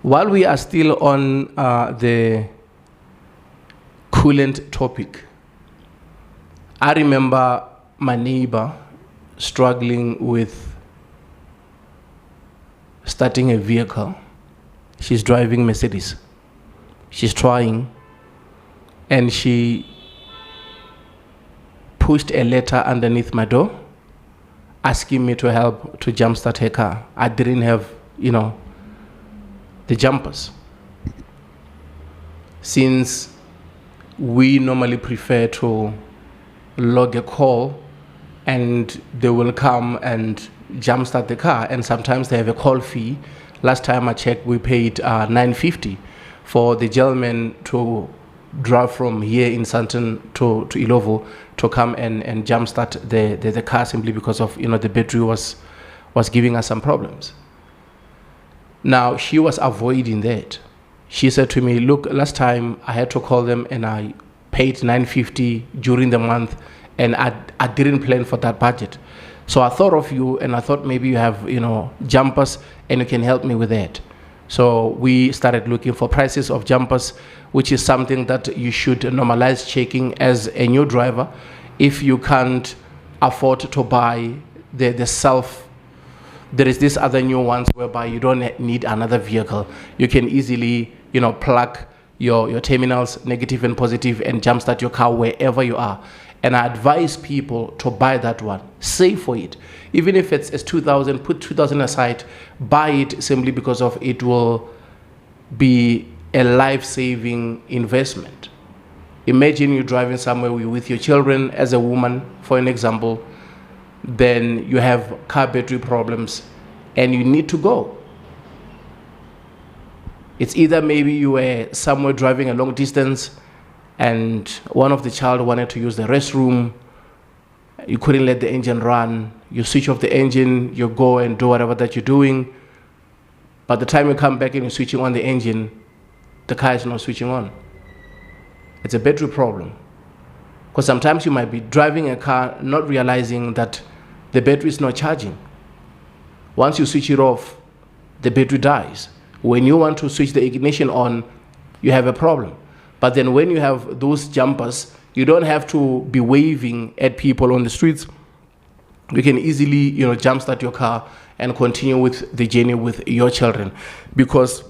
While we are still on the coolant topic, I remember my neighbor struggling with starting a vehicle. She's driving Mercedes. She's trying, and she pushed a letter underneath my door asking me to help to jumpstart her car. I didn't have, the jumpers. Since we normally prefer to log a call and they will come and jumpstart the car, and sometimes they have a call fee. Last time I checked, we paid $9.50 for the gentleman to drive from here in Sandton to Ilovo to come and jumpstart the car, simply because of the battery was giving us some problems. Now she was avoiding that. She said to me, look, last time I had to call them and I paid $9.50 during the month, and I didn't plan for that budget. So I thought of you, and I thought maybe you have jumpers and you can help me with that. So we started looking for prices of jumpers, which is something that you should normalize checking as a new driver. If you can't afford to buy the self, there is this other new ones whereby you don't need another vehicle. You can easily plug your terminals, negative and positive, and jumpstart your car wherever you are. And I advise people to buy that one. Save for it. Even if it's $2,000, put $2,000 aside, buy it, simply because of it will be a life-saving investment. Imagine you driving somewhere with your children as a woman, for an example, then you have car battery problems and you need to go. It's either maybe you were somewhere driving a long distance and one of the child wanted to use the restroom, you couldn't let the engine run, you switch off the engine, you go and do whatever that you're doing. By the time you come back and you're switching on the engine, the car is not switching on. It's a battery problem. Because sometimes you might be driving a car not realizing that the battery is not charging. Once you switch it off, the battery dies. When you want to switch the ignition on, you have a problem. But then when you have those jumpers, you don't have to be waving at people on the streets. You can easily, jumpstart your car and continue with the journey with your children. Because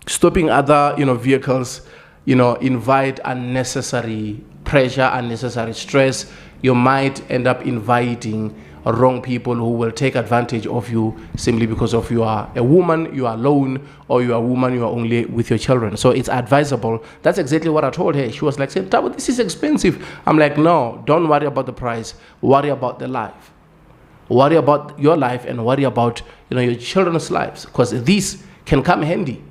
stopping other, vehicles, invite unnecessary pressure, unnecessary stress. You might end up inviting wrong people who will take advantage of you simply because of you are a woman, you are alone, or you are a woman, you are only with your children. So it's advisable. That's exactly what I told her. She was like, saying, this is expensive. I'm like, no, don't worry about the price. Worry about the life. Worry about your life and worry about your children's lives, because these can come handy.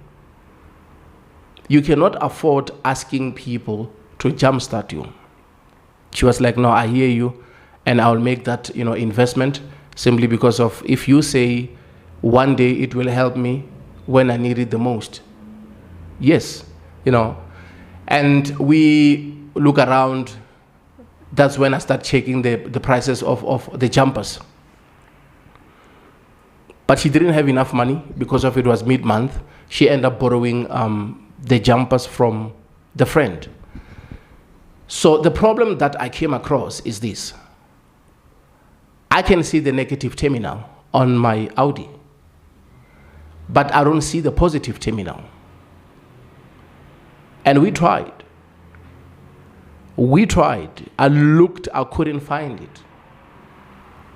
You cannot afford asking people to jumpstart you. She was like, no, I hear you, and I'll make that investment, simply because of if you say one day it will help me when I need it the most. Yes, and we look around. That's when I start checking the prices of the jumpers. But she didn't have enough money because of it was mid-month. She ended up borrowing the jumpers from the friend. So the problem that I came across is this. I can see the negative terminal on my Audi, but I don't see the positive terminal. And we tried. I looked, I couldn't find it.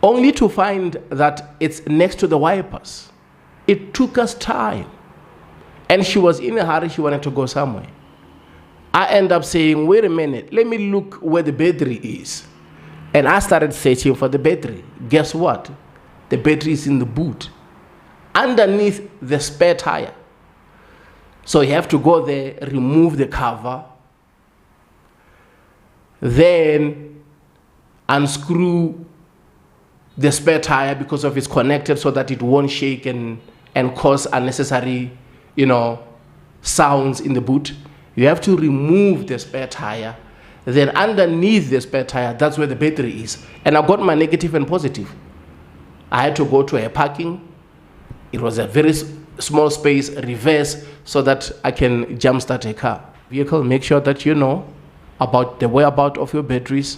Only to find that it's next to the wipers. It took us time. And she was in a hurry, she wanted to go somewhere. I end up saying, wait a minute, let me look where the battery is. And I started searching for the battery. Guess what? The battery is in the boot, underneath the spare tire. So you have to go there, remove the cover, then unscrew the spare tire because of it's connected so that it won't shake and cause unnecessary, sounds in the boot. You have to remove the spare tire. Then underneath the spare tire, that's where the battery is. And I got my negative and positive. I had to go to a parking. It was a very small space, reverse, so that I can jumpstart a car. Vehicle, make sure that you know about the whereabouts of your batteries.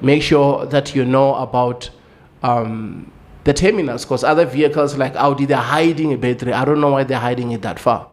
Make sure that you know about the terminals, because other vehicles like Audi, they're hiding a battery. I don't know why they're hiding it that far.